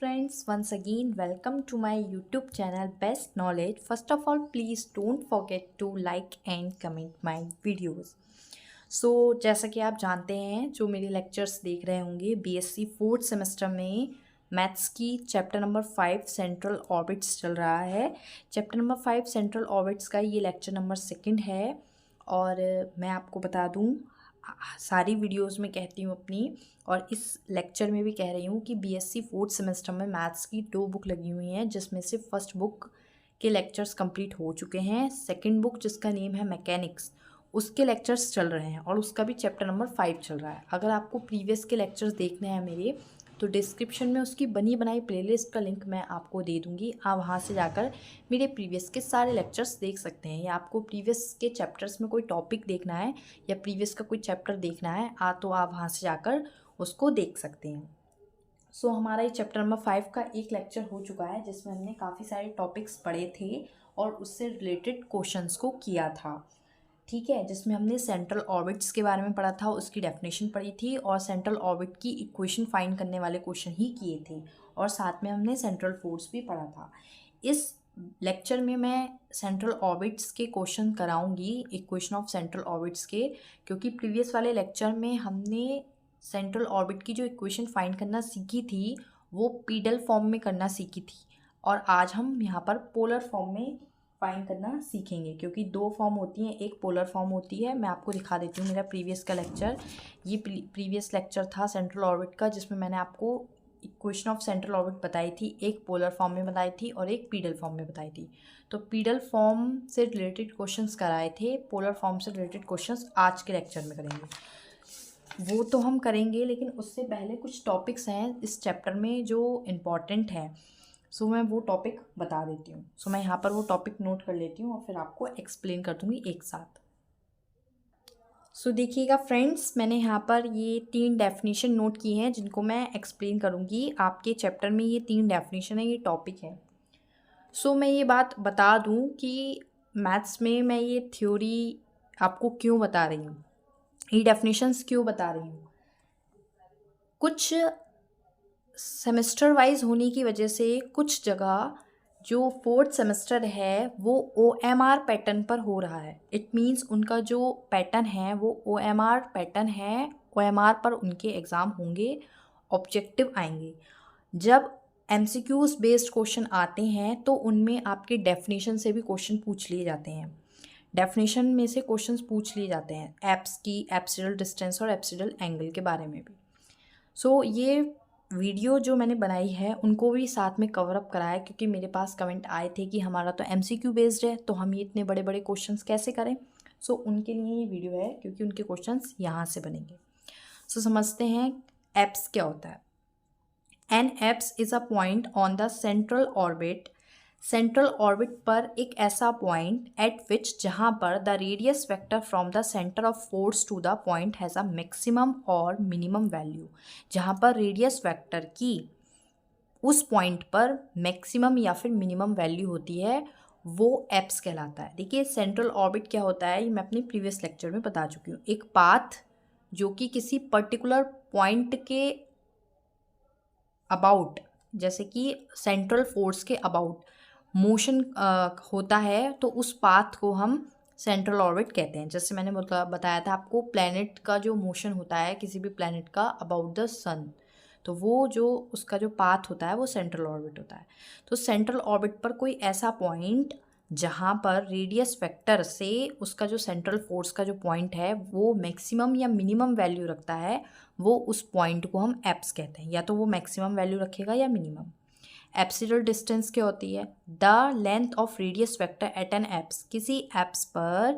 friends, once again welcome to my YouTube channel Best Knowledge. First of all, please don't forget to like and comment my videos. जैसा कि आप जानते हैं, जो मेरे lectures देख रहे होंगे, बीएससी फोर्थ सेमेस्टर में मैथ्स की चैप्टर नंबर 5 सेंट्रल ऑर्बिट्स चल रहा है। चैप्टर नंबर 5 सेंट्रल ऑर्बिट्स का ये लेक्चर नंबर 2 है। और मैं आपको बता दूं, सारी वीडियोस में कहती हूँ अपनी, और इस लेक्चर में भी कह रही हूँ कि बीएससी फोर्थ सेमेस्टर में मैथ्स की 2 बुक लगी हुई हैं, जिसमें से फर्स्ट बुक के लेक्चर्स कंप्लीट हो चुके हैं। सेकंड बुक जिसका नेम है मैकेनिक्स, उसके लेक्चर्स चल रहे हैं और उसका भी चैप्टर नंबर 5 चल रहा है। अगर आपको प्रीवियस के लेक्चर्स देखने हैं मेरे, तो डिस्क्रिप्शन में उसकी बनी बनाई प्लेलिस्ट का लिंक मैं आपको दे दूँगी। आप वहाँ से जाकर मेरे प्रीवियस के सारे लेक्चर्स देख सकते हैं। या आपको प्रीवियस के चैप्टर्स में कोई टॉपिक देखना है या प्रीवियस का कोई चैप्टर देखना है तो आप वहाँ से जाकर उसको देख सकते हैं। हमारा ये चैप्टर नंबर 5 का एक लेक्चर हो चुका है, जिसमें हमने काफ़ी सारे टॉपिक्स पढ़े थे और उससे रिलेटेड क्वेश्चंस को किया था। ठीक है, जिसमें हमने सेंट्रल ऑर्बिट्स के बारे में पढ़ा था, उसकी डेफिनेशन पढ़ी थी और सेंट्रल ऑर्बिट की इक्वेशन फाइंड करने वाले क्वेश्चन ही किए थे, और साथ में हमने सेंट्रल फोर्स भी पढ़ा था। इस लेक्चर में मैं सेंट्रल ऑर्बिट्स के क्वेश्चन कराऊंगी, इक्वेशन ऑफ सेंट्रल ऑर्बिट्स के, क्योंकि प्रीवियस वाले लेक्चर में हमने सेंट्रल ऑर्बिट की जो इक्वेशन फाइंड करना सीखी थी वो पीडल फॉर्म में करना सीखी थी, और आज हम यहाँ पर पोलर फॉर्म में फाइंड करना सीखेंगे। क्योंकि 2 फॉर्म होती हैं, एक पोलर फॉर्म होती है। मैं आपको दिखा देती हूँ मेरा प्रीवियस का लेक्चर। ये प्रीवियस लेक्चर था सेंट्रल ऑर्बिट का, जिसमें मैंने आपको इक्वेशन ऑफ सेंट्रल ऑर्बिट बताई थी, एक पोलर फॉर्म में बताई थी और एक पीडल फॉर्म में बताई थी। तो पीडल फॉर्म से रिलेटेड क्वेश्चंस कराए थे, पोलर फॉर्म से रिलेटेड क्वेश्चंस आज के लेक्चर में करेंगे। वो तो हम करेंगे, लेकिन उससे पहले कुछ टॉपिक्स हैं इस चैप्टर में जो इम्पॉर्टेंट है। मैं वो टॉपिक बता देती हूँ। मैं यहाँ पर वो टॉपिक नोट कर लेती हूँ और फिर आपको एक्सप्लेन कर दूँगी एक साथ। देखिएगा फ्रेंड्स, मैंने यहाँ पर ये 3 डेफिनेशन नोट की हैं, जिनको मैं एक्सप्लेन करूँगी। आपके चैप्टर में ये 3 डेफिनेशन है, ये टॉपिक है। मैं ये बात बता दूँ कि मैथ्स में मैं ये थ्योरी आपको क्यों बता रही हूँ, ये डेफिनेशंस क्यों बता रही हूँ। कुछ सेमेस्टर वाइज होने की वजह से कुछ जगह जो फोर्थ सेमेस्टर है वो OMR पैटर्न पर हो रहा है। इट मीन्स उनका जो पैटर्न है वो OMR पैटर्न है। OMR पर उनके एग्ज़ाम होंगे, ऑब्जेक्टिव आएंगे। जब MCQs बेस्ड क्वेश्चन आते हैं तो उनमें आपके डेफिनेशन से भी क्वेश्चन पूछ लिए जाते हैं। डेफिनेशन में से क्वेश्चंस पूछ लिए जाते हैं एप्स की, एप्सिडल डिस्टेंस और एप्सिडल एंगल के बारे में भी। ये वीडियो जो मैंने बनाई है उनको भी साथ में कवर अप कराया, क्योंकि मेरे पास कमेंट आए थे कि हमारा तो MCQ बेस्ड है, तो हम ये इतने बड़े बड़े क्वेश्चंस कैसे करें। उनके लिए ये वीडियो है, क्योंकि उनके क्वेश्चंस यहाँ से बनेंगे। समझते हैं एप्स क्या होता है। An apse is a point on the central orbit. Central orbit पर एक ऐसा पॉइंट एट विच जहाँ पर the radius vector from the centre of force to the point has a maximum और मिनिमम वैल्यू। जहाँ पर रेडियस वेक्टर की उस पॉइंट पर मैक्सिमम या फिर मिनिमम वैल्यू होती है, वो एप्स कहलाता है। देखिए, सेंट्रल ऑर्बिट क्या होता है ये मैं अपने प्रीवियस लेक्चर में बता चुकी हूँ। एक पाथ जो कि किसी पर्टिकुलर पॉइंट के अबाउट, जैसे कि सेंट्रल फोर्स के अबाउट मोशन होता है, तो उस पाथ को हम सेंट्रल ऑर्बिट कहते हैं। जैसे मैंने बताया था आपको, प्लैनेट का जो मोशन होता है किसी भी प्लैनेट का अबाउट द सन, तो वो जो उसका जो पाथ होता है वो सेंट्रल ऑर्बिट होता है। तो सेंट्रल ऑर्बिट पर कोई ऐसा पॉइंट जहाँ पर रेडियस वेक्टर से उसका जो सेंट्रल फोर्स का जो पॉइंट है वो मैक्सिमम या मिनिमम वैल्यू रखता है, वो उस पॉइंट को हम एप्स कहते हैं। या तो वो मैक्सिमम वैल्यू रखेगा या मिनिमम। एप्सिडल डिस्टेंस क्या होती है? The length of radius vector at an apse. किसी एप्स पर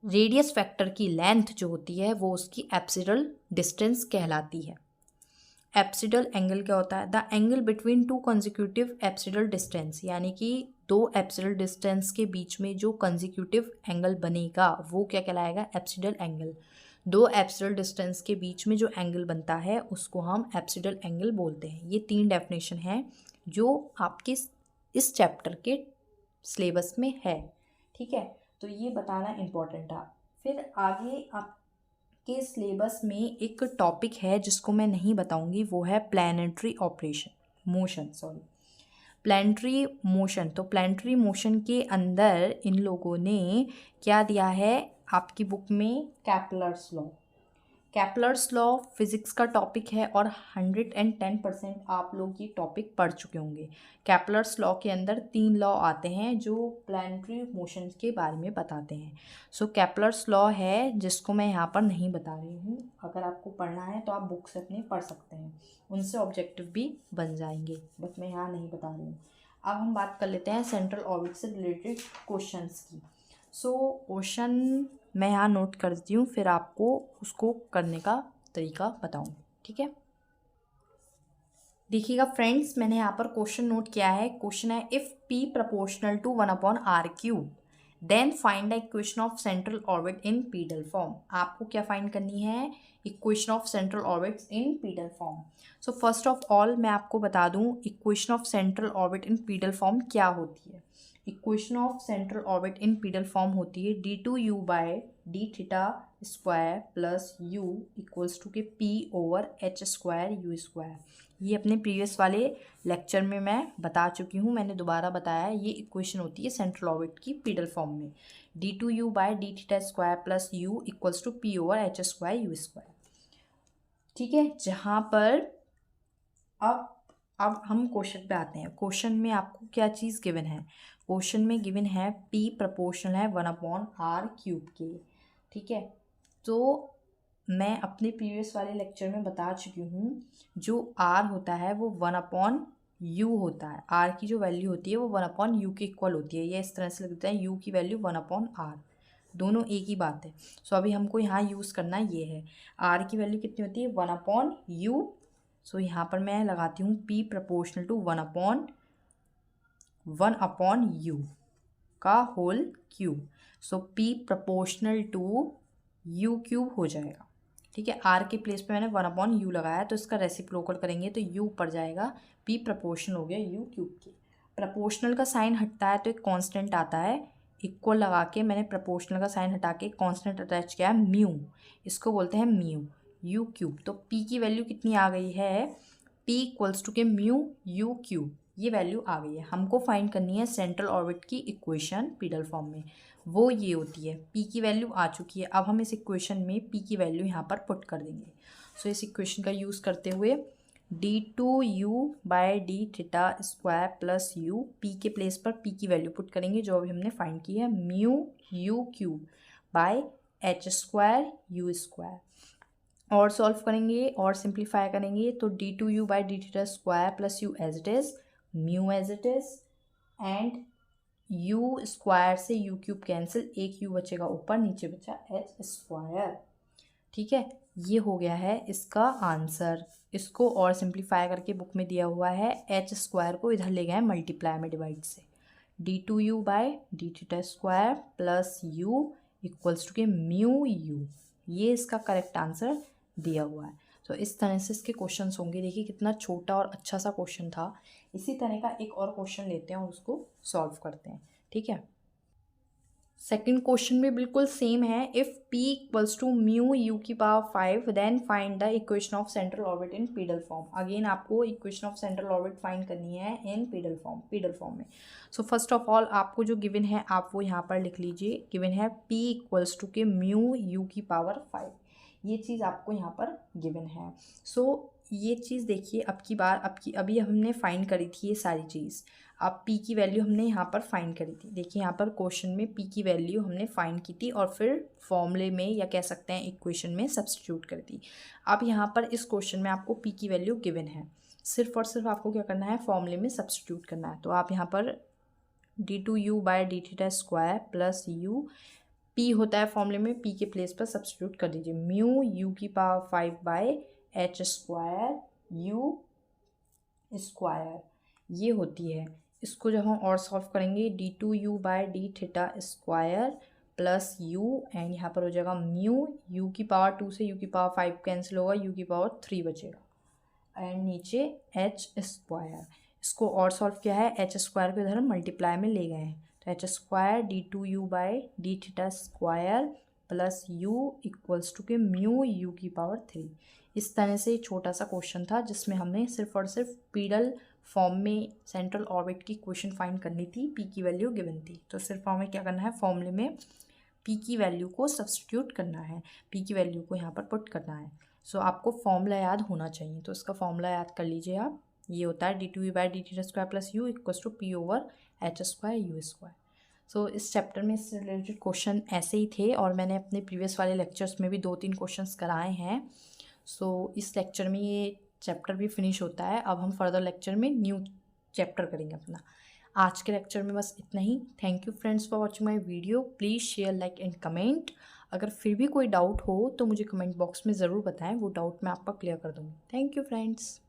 रेडियस वेक्टर की लेंथ जो होती है वो उसकी एप्सिडल डिस्टेंस कहलाती है। एप्सिडल एंगल क्या होता है? The angle between 2 consecutive apsidal distance, यानी कि 2 एप्सिडल डिस्टेंस के बीच में जो कंसेक्यूटिव एंगल बनेगा वो क्या कहलाएगा? एप्सिडल एंगल। 2 एप्सिडल डिस्टेंस के बीच में जो एंगल बनता है उसको हम एप्सिडल एंगल बोलते हैं। ये 3 डेफिनेशन है जो आपके इस चैप्टर के सिलेबस में है। ठीक है, तो ये बताना इम्पोर्टेंट था। फिर आगे आपके सिलेबस में एक टॉपिक है जिसको मैं नहीं बताऊंगी, वो है planetary operation. Motion, sorry, planetary motion. तो प्लैनेटरी मोशन के अंदर इन लोगों ने क्या दिया है आपकी बुक में, Kepler's law. Kepler's law physics का टॉपिक है और 110% आप लोग ये टॉपिक पढ़ चुके होंगे। कैपलर्स लॉ के अंदर 3 लॉ आते हैं जो प्लैनेटरी मोशन के बारे में बताते हैं। सो कैपलर्स लॉ है जिसको मैं यहाँ पर नहीं बता रही हूँ, अगर आपको पढ़ना है तो आप बुक से अपने पढ़ सकते हैं, उनसे ऑब्जेक्टिव भी बन जाएंगे, बट मैं यहाँ नहीं बता रही हूँ। अब हम बात कर लेते हैं सेंट्रल ऑर्बिट से रिलेटेड क्वेश्चंस की। सो क्वेश्चन मैं यहाँ नोट कर देती हूँ, फिर आपको उसको करने का तरीका बताऊँ, ठीक है। देखिएगा फ्रेंड्स, मैंने यहाँ पर क्वेश्चन नोट किया है। क्वेश्चन है if P proportional to 1/r³ then find the equation of central orbit in pedal form. आपको क्या फाइंड करनी है, equation of central orbit in pedal form. So first of all मैं आपको बता दूँ equation of central orbit in pedal form क्या होती है। Equation of central orbit in pedal form होती है d2u/d θ² plus u equals to के p/h²u²। ये अपने प्रीवियस वाले लेक्चर में मैं बता चुकी हूँ, मैंने दोबारा बताया, ये इक्वेशन होती है सेंट्रल ऑर्बिट की पीडल फॉर्म में, d2u/d θ² plus u equals to p/h²u²। ठीक है, जहाँ पर अब हम क्वेश्चन पे आते हैं। क्वेश्चन में आपको क्या चीज़ गिवन है, क्वेश्चन में गिवन है P प्रोपोर्शनल है 1/r³ के, ठीक है। तो मैं अपने प्रीवियस वाले लेक्चर में बता चुकी हूँ, जो R होता है वो 1/u होता है, R की जो वैल्यू होती है वो 1/u के इक्वल होती है। ये इस तरह से लिख देते हैं, u की वैल्यू 1/r, दोनों एक ही बात है। सो अभी हमको यहाँ यूज़ करना ये है, R की वैल्यू कितनी होती है 1/u। सो यहाँ पर मैं लगाती हूँ P प्रोपोर्शनल टू 1/u का whole cube. So P proportional to u³ हो जाएगा, ठीक है। R के प्लेस पे मैंने 1/u लगाया, तो इसका रेसिप्रोकल करेंगे तो u पड़ जाएगा, P प्रोपोर्शनल हो गया u³ के। प्रोपोर्शनल का साइन हटता है तो एक कांस्टेंट आता है, इक्वल लगा के मैंने प्रोपोर्शनल का साइन हटा के कांस्टेंट अटैच किया है म्यू, इसको बोलते हैं म्यू u³। तो P की वैल्यू कितनी आ गई है, P इक्वल्स टू के म्यू u³, ये वैल्यू आ गई है। हमको फाइंड करनी है सेंट्रल ऑर्बिट की इक्वेशन पीडल फॉर्म में, वो ये होती है, P की वैल्यू आ चुकी है। अब हम इस इक्वेशन में P की वैल्यू यहाँ पर पुट कर देंगे। सो इस इक्वेशन का यूज़ करते हुए d2u/d θ² प्लस u, P के प्लेस पर P की वैल्यू पुट करेंगे जो अभी हमने फाइंड की है, म्यू u³/h²u²। और सॉल्व करेंगे और सिंप्लीफाई करेंगे तो d2u/d θ² plus u as it is, mu as it is, and u² से u³ कैंसिल, एक u बचेगा ऊपर, नीचे बचा h²। ठीक है, ये हो गया है इसका आंसर। इसको और सिंप्लीफाई करके बुक में दिया हुआ है, h² को इधर ले गए मल्टीप्लाई में डिवाइड से, d2u/d θ² plus u equals to के म्यू u, ये इसका करेक्ट आंसर दिया हुआ है। तो इस तरह से इसके क्वेश्चंस होंगे। देखिए कितना छोटा और अच्छा सा क्वेश्चन था। इसी तरह का एक और क्वेश्चन लेते हैं और उसको सॉल्व करते हैं, ठीक है। सेकंड क्वेश्चन भी बिल्कुल सेम है, if P equals to mu u⁵ then find the equation of central orbit in pedal form. Again आपको equation of central orbit find करनी है इन पीडल फॉर्म में। सो फर्स्ट ऑफ ऑल आपको जो गिवन है आप वो यहाँ पर लिख लीजिए। गिवन है P इक्वल्स टू के म्यू u⁵, ये चीज़ आपको यहाँ पर गिवन है। सो ये चीज़ देखिए, अभी हमने फाइंड करी थी ये सारी चीज़। अब P की वैल्यू हमने यहाँ पर फाइंड करी थी। देखिए यहाँ पर क्वेश्चन में P की वैल्यू हमने फाइंड की थी और फिर फॉर्मूले में या कह सकते हैं इक्वेशन में सब्स्टिट्यूट कर दी। अब यहाँ पर इस क्वेश्चन में आपको P की वैल्यू गिवन है, सिर्फ और सिर्फ आपको क्या करना है, फॉर्मूले में सब्स्टिट्यूट करना है। तो आप यहाँ पर d2u/d θ² प्लस u, P होता है फॉर्मूले में, P के प्लेस पर सब्स्टिट्यूट कर दीजिए, म्यू u⁵/h²u², ये होती है। इसको जब हम और सॉल्व करेंगे d2u/d θ² प्लस u, एंड यहाँ पर हो जाएगा म्यू u⁵2 से u⁵5 कैंसिल होगा, u⁵3 बचेगा, एंड नीचे h²। इसको और सॉल्व किया है, h² को इधर मल्टीप्लाई में ले गए हैं, तो h² d2u/d θ² plus u equals to के म्यू u⁵3। इस तरह से छोटा सा क्वेश्चन था जिसमें हमने सिर्फ और सिर्फ पीडल फॉर्म में सेंट्रल ऑर्बिट की इक्वेशन फाइंड करनी थी, पी की वैल्यू गिवन थी। तो सिर्फ हमें क्या करना है, फॉर्मूले में पी की वैल्यू को सब्स्टिट्यूट करना है, पी की वैल्यू को यहाँ पर पुट करना है। सो आपको फॉर्मूला याद होना चाहिए, तो इसका फॉर्मूला याद कर लीजिए आप। ये होता है d2v/dt² plus u equals to P over H square U square. So इस चैप्टर में इससे रिलेटेड क्वेश्चन ऐसे ही थे, और मैंने अपने प्रीवियस वाले लेक्चर्स में भी 2-3 क्वेश्चंस कराए हैं। सो इस लेक्चर में ये चैप्टर भी फिनिश होता है। अब हम फर्दर लेक्चर में न्यू चैप्टर करेंगे अपना। आज के लेक्चर में बस इतना ही। Thank you friends for watching my video. Please share, like and comment. अगर फिर भी कोई डाउट हो तो मुझे कमेंट बॉक्स में ज़रूर बताएं, वो डाउट मैं आपका क्लियर कर दूँगी। Thank you friends.